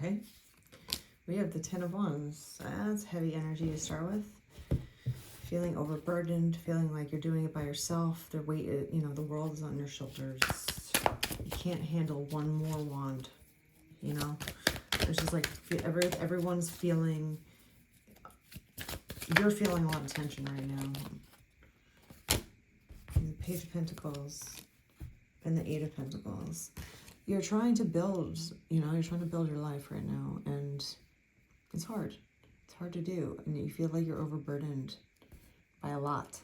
Okay. We have the Ten of Wands. That's heavy energy to start with. Feeling overburdened, feeling like you're doing it by yourself. The weight, the world is on your shoulders. You can't handle one more wand, It's just like everyone's feeling, you're feeling a lot of tension right now. And the Page of Pentacles and the Eight of Pentacles. You're trying to build, you're trying to build your life right now, and it's hard. It's hard to do, and you feel like you're overburdened by a lot.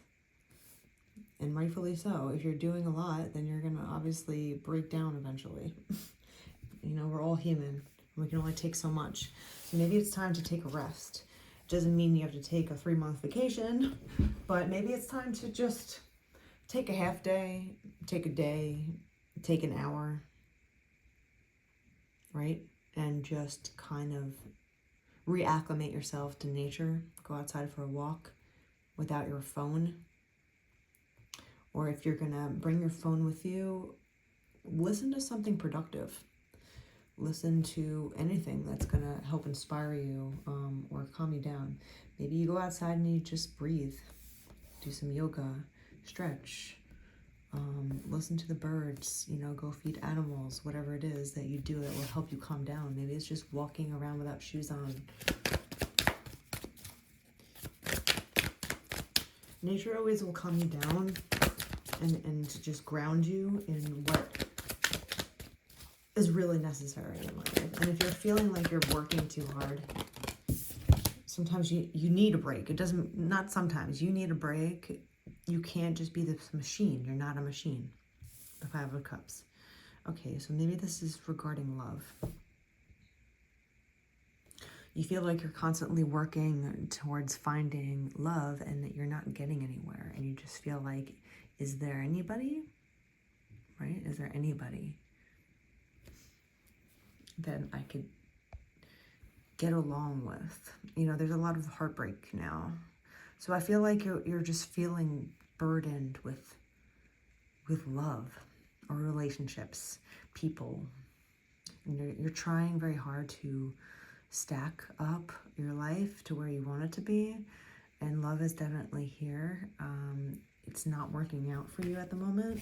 And rightfully so. If you're doing a lot, then you're going to obviously break down eventually. We're all human. We can only take so much. So maybe it's time to take a rest. Doesn't mean you have to take a 3-month vacation, but maybe it's time to just take a half day, take a day, take an hour, right? And just kind of reacclimate yourself to nature. Go outside for a walk without your phone. Or if you're gonna bring your phone with you, listen to something productive. Listen to anything that's gonna help inspire you or calm you down. Maybe you go outside and you just breathe. Do some yoga, stretch, listen to the birds, go feed animals, whatever it is that you do that will help you calm down. Maybe it's just walking around without shoes on. Nature always will calm you down and just ground you in what is really necessary in life. And if you're feeling like you're working too hard, sometimes you need a break. Not sometimes, you need a break. You can't just be this machine. You're not a machine. The Five of Cups. Okay, so maybe this is regarding love. You feel like you're constantly working towards finding love and that you're not getting anywhere. And you just feel like, is there anybody? Right? Is there anybody that I could get along with? There's a lot of heartbreak now. So I feel like you're just feeling burdened with love or relationships, people. And you're trying very hard to stack up your life to where you want it to be. And love is definitely here. It's not working out for you at the moment,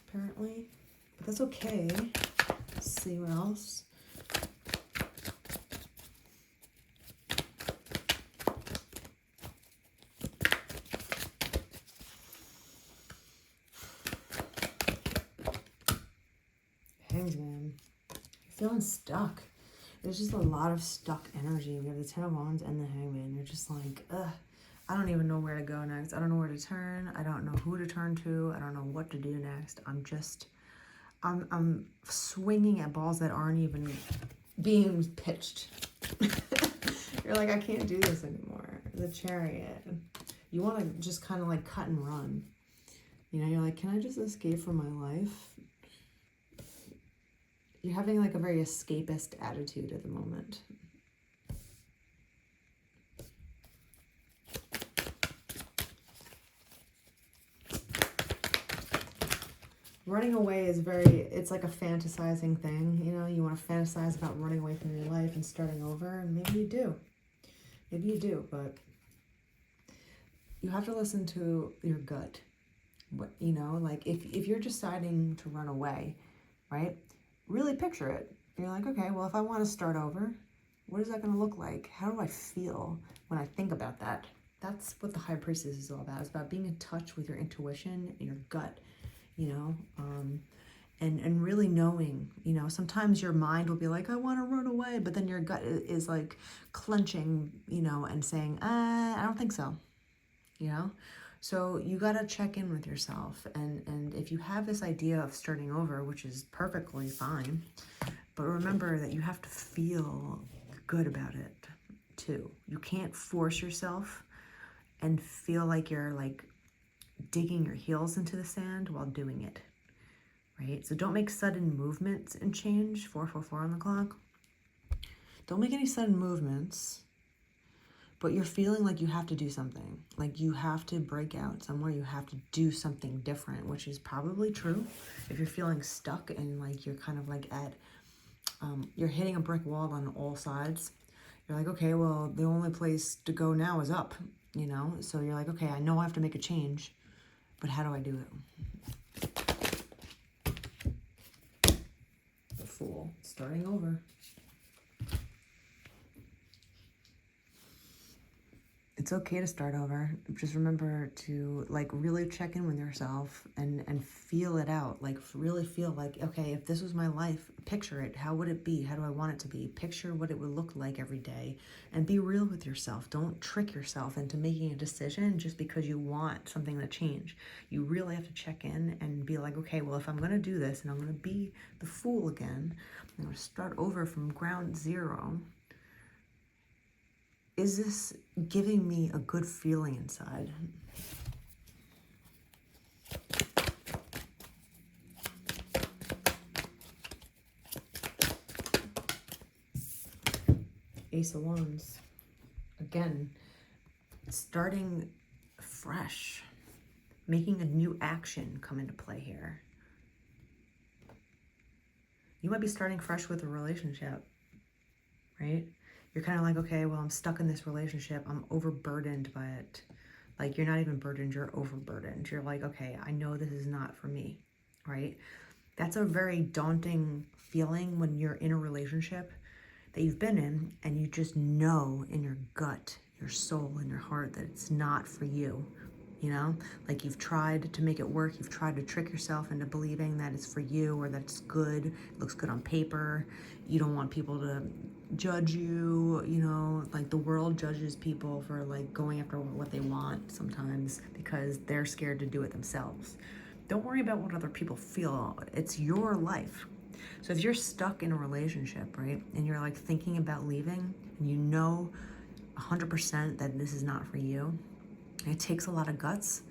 apparently. But that's okay. Let's see what else. Hangman. You're feeling stuck. There's just a lot of stuck energy. We have the Ten of Wands and the Hangman. You're just like, ugh, I don't even know where to go next. I don't know where to turn. I don't know who to turn to. I don't know what to do next. I'm swinging at balls that aren't even being pitched. You're like, I can't do this anymore. The Chariot. You want to just kind of like cut and run. You're like, can I just escape from my life? You're having like a very escapist attitude at the moment. Running away is it's like a fantasizing thing. You want to fantasize about running away from your life and starting over, and maybe you do. Maybe you do, but you have to listen to your gut. Like if you're deciding to run away, right? Really picture it. You're like, okay, well, if I want to start over, what is that going to look like? How do I feel when I think about that? That's what the High Priestess is all about. It's about being in touch with your intuition and your gut, and really knowing, sometimes your mind will be like, I want to run away, but then your gut is like clenching, and saying, I don't think so, So you got to check in with yourself. And if you have this idea of starting over, which is perfectly fine, but remember that you have to feel good about it too. You can't force yourself and feel like you're like digging your heels into the sand while doing it, right? So don't make sudden movements and change. 444 on the clock. Don't make any sudden movements. But you're feeling like you have to do something. Like you have to break out somewhere. You have to do something different, which is probably true. If you're feeling stuck and like you're kind of like at you're hitting a brick wall on all sides. You're like, okay, well, the only place to go now is up, you know? So you're like, okay, I know I have to make a change, but how do I do it? The Fool, starting over. It's okay to start over. Just remember to like really check in with yourself and feel it out. Like really feel like, okay, if this was my life, picture it. How would it be? How do I want it to be? Picture what it would look like every day and be real with yourself. Don't trick yourself into making a decision just because you want something to change. You really have to check in and be like, okay, well, if I'm going to do this and I'm going to be the fool again, I'm going to start over from ground zero. Is this giving me a good feeling inside? Ace of Wands. Again, starting fresh. Making a new action come into play here. You might be starting fresh with a relationship, right? You're kind of like, okay, well, I'm stuck in this relationship. I'm overburdened by it. Like, you're not even burdened, you're overburdened. You're like, okay, I know this is not for me, right? That's a very daunting feeling when you're in a relationship that you've been in and you just know in your gut, your soul, and your heart that it's not for you. You know, like you've tried to make it work. You've tried to trick yourself into believing that it's for you or that it's good. It looks good on paper. You don't want people to judge you, you know, like the world judges people for like going after what they want sometimes because they're scared to do it themselves. Don't worry about what other people feel. It's your life. So if you're stuck in a relationship, right, and you're like thinking about leaving and you know 100% that this is not for you, it takes a lot of guts,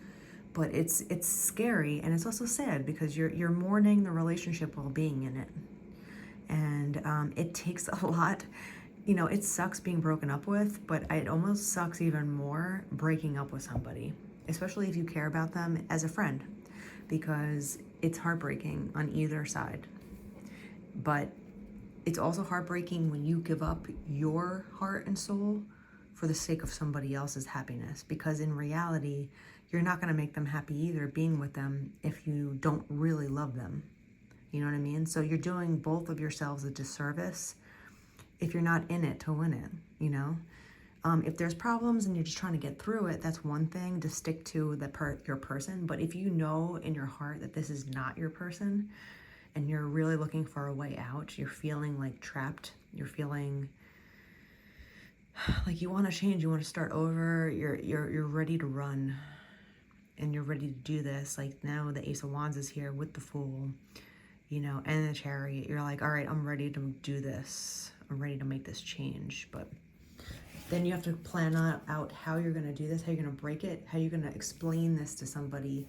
but it's scary and it's also sad because you're mourning the relationship while being in it, and it takes a lot. You know, it sucks being broken up with, but it almost sucks even more breaking up with somebody, especially if you care about them as a friend, because it's heartbreaking on either side. But it's also heartbreaking when you give up your heart and soul for the sake of somebody else's happiness, because in reality, you're not going to make them happy either being with them if you don't really love them. You know what I mean? So you're doing both of yourselves a disservice if you're not in it to win it, you know? If there's problems and you're just trying to get through it, that's one thing to stick to your person. But if you know in your heart that this is not your person and you're really looking for a way out, you're feeling like trapped, you're feeling like you want to change, you want to start over, you're ready to run and you're ready to do this. Like now the Ace of Wands is here with the Fool, you know, and the Chariot. You're like, all right, I'm ready to do this. I'm ready to make this change. But then you have to plan out how you're going to do this, how you're going to break it, how you're going to explain this to somebody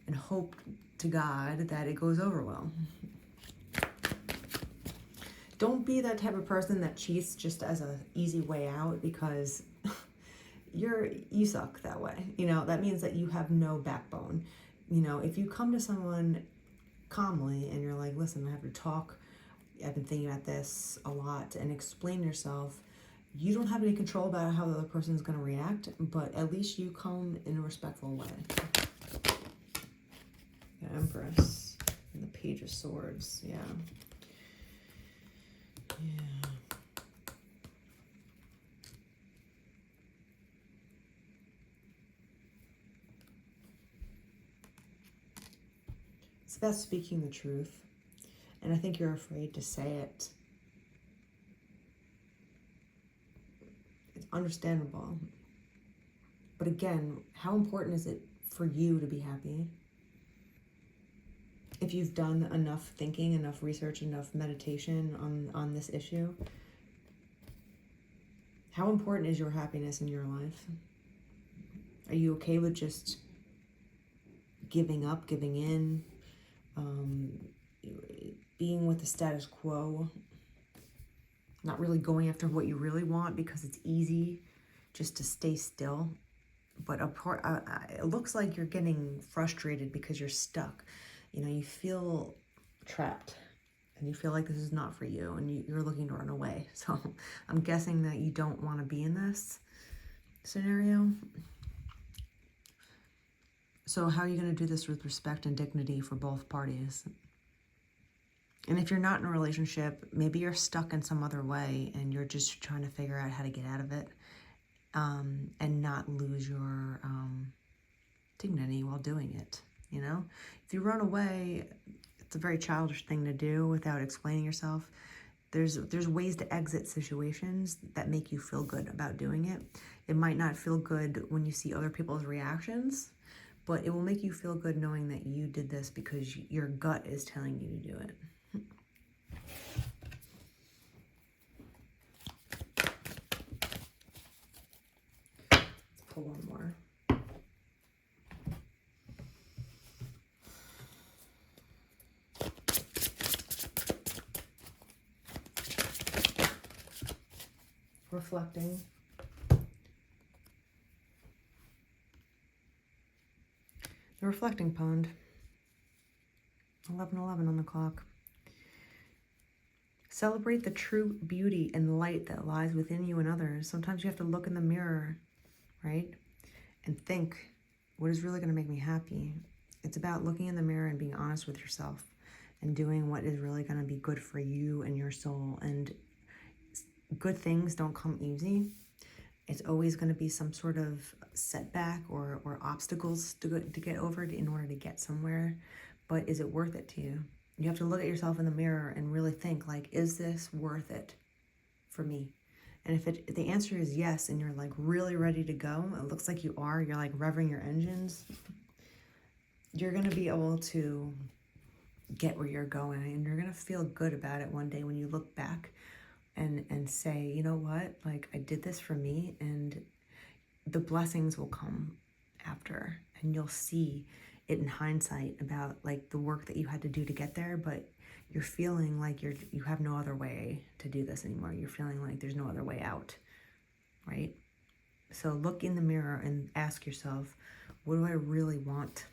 and hope to God that it goes over well. Don't be that type of person that cheats just as an easy way out, because you suck that way. You know, that means that you have no backbone. You know, if you come to someone calmly and you're like, listen, I have to talk, I've been thinking about this a lot, and explain yourself, you don't have any control about how the other person's going to react, but at least you come in a respectful way. The Empress and the Page of Swords, yeah. Yeah. It's about speaking the truth, and I think you're afraid to say it. It's understandable. But again, how important is it for you to be happy? If you've done enough thinking, enough research, enough meditation on this issue, how important is your happiness in your life? Are you okay with just giving up, giving in, being with the status quo, not really going after what you really want because it's easy just to stay still? But it looks like you're getting frustrated because you're stuck. You know, you feel trapped. and you feel like this is not for you, and you're looking to run away. So I'm guessing that you don't want to be in this scenario. So how are you going to do this with respect and dignity for both parties? And if you're not in a relationship, maybe you're stuck in some other way and you're just trying to figure out how to get out of it, and not lose your dignity while doing it. You know, if you run away, it's a very childish thing to do without explaining yourself. There's ways to exit situations that make you feel good about doing it. It might not feel good when you see other people's reactions, but it will make you feel good knowing that you did this because your gut is telling you to do it. Let's pull one more. Reflecting. The reflecting pond. 11:11 on the clock. Celebrate the true beauty and light that lies within you and others. Sometimes you have to look in the mirror, right? And think, what is really going to make me happy? It's about looking in the mirror and being honest with yourself and doing what is really going to be good for you and your soul. And good things don't come easy. It's always going to be some sort of setback or obstacles to get over in order to get somewhere. But is it worth it to you? You have to look at yourself in the mirror and really think, like, is this worth it for me? And if the answer is yes, and you're like really ready to go, it looks like you are, you're like revving your engines, you're going to be able to get where you're going, and you're going to feel good about it one day when you look back and say, you know what, like, I did this for me, and the blessings will come after, and you'll see it in hindsight about like the work that you had to do to get there, but you're feeling like you have no other way to do this anymore. You're feeling like there's no other way out, right? So look in the mirror and ask yourself, what do I really want?